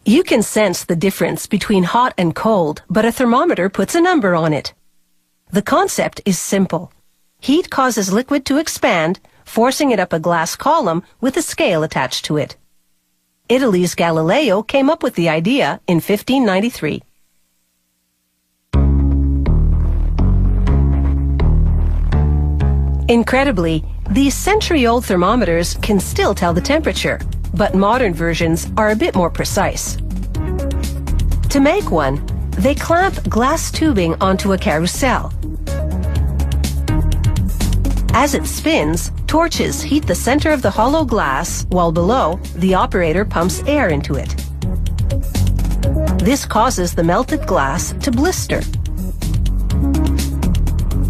You can sense the difference between hot and cold, but a thermometer puts a number on it. The concept is simple. Heat causes liquid to expand, forcing it up a glass column with a scale attached to it. Italy's Galileo came up with the idea in 1593. Incredibly, these century-old thermometers can still tell the temperature, but modern versions are a bit more precise. To make one, they clamp glass tubing onto a carousel. As it spins, torches heat the center of the hollow glass, while below, the operator pumps air into it. This causes the melted glass to blister.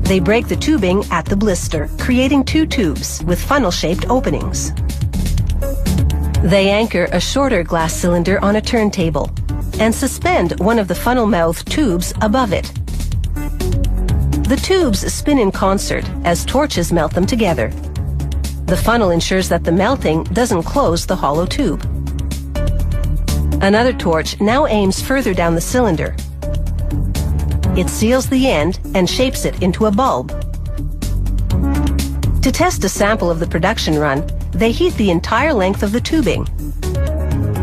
They break the tubing at the blister, creating two tubes with funnel-shaped openings. They anchor a shorter glass cylinder on a turntable and suspend one of the funnel-mouth tubes above it. The tubes spin in concert as torches melt them together. The funnel ensures that the melting doesn't close the hollow tube. Another torch now aims further down the cylinder. It seals the end and shapes it into a bulb. To test a sample of the production run, they heat the entire length of the tubing.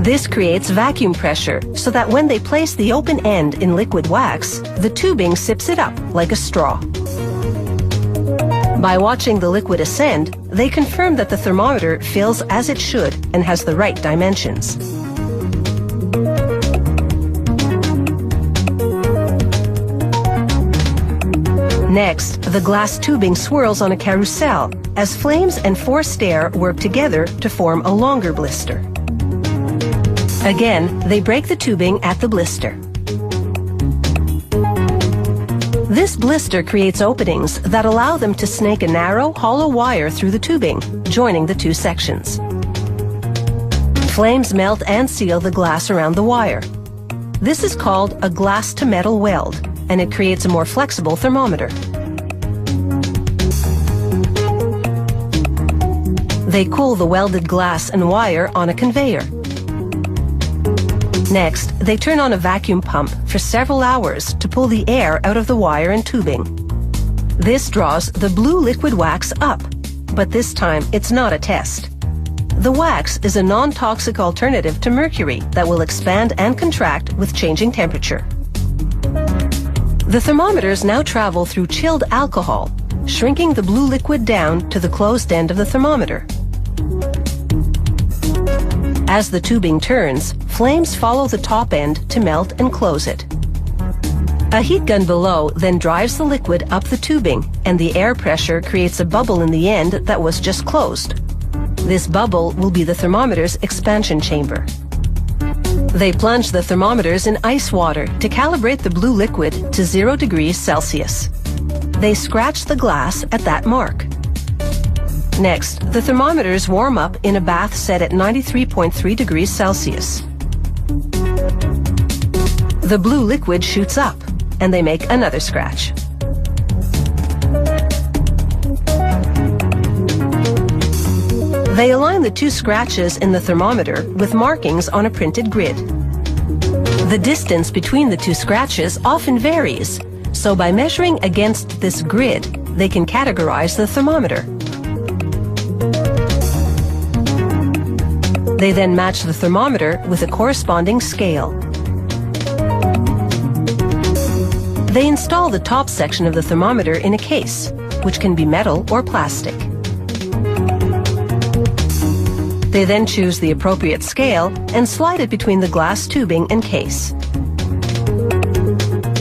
This creates vacuum pressure so that when they place the open end in liquid wax, the tubing sips it up like a straw. By watching the liquid ascend, they confirm that the thermometer fills as it should and has the right dimensions. Next, the glass tubing swirls on a carousel as flames and forced air work together to form a longer blister. Again, they break the tubing at the blister. This blister creates openings that allow them to snake a narrow, hollow wire through the tubing, joining the two sections. Flames melt and seal the glass around the wire. This is called a glass-to-metal weld, and it creates a more flexible thermometer. They cool the welded glass and wire on a conveyor. Next, they turn on a vacuum pump for several hours to pull the air out of the wire and tubing. This draws the blue liquid wax up, but this time it's not a test. The wax is a non-toxic alternative to mercury that will expand and contract with changing temperature. The thermometers now travel through chilled alcohol, shrinking the blue liquid down to the closed end of the thermometer. As the tubing turns, flames follow the top end to melt and close it. A heat gun below then drives the liquid up the tubing, and the air pressure creates a bubble in the end that was just closed. This bubble will be the thermometer's expansion chamber. They plunge the thermometers in ice water to calibrate the blue liquid to 0 degrees Celsius. They scratch the glass at that mark. Next, the thermometers warm up in a bath set at 93.3 degrees Celsius. The blue liquid shoots up, and they make another scratch. They align the two scratches in the thermometer with markings on a printed grid. The distance between the two scratches often varies, so by measuring against this grid, they can categorize the thermometer. They then match the thermometer with a corresponding scale. They install the top section of the thermometer in a case, which can be metal or plastic. They then choose the appropriate scale and slide it between the glass tubing and case.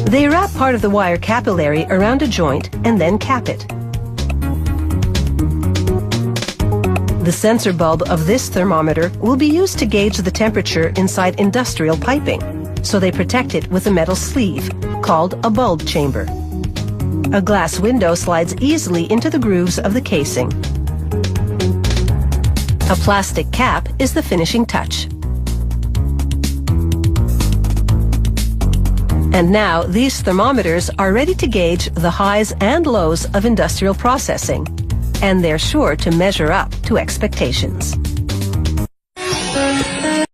They wrap part of the wire capillary around a joint and then cap it. The sensor bulb of this thermometer will be used to gauge the temperature inside industrial piping, so they protect it with a metal sleeve, called a bulb chamber. A glass window slides easily into the grooves of the casing. A plastic cap is the finishing touch. And now these thermometers are ready to gauge the highs and lows of industrial processing, and they're sure to measure up to expectations.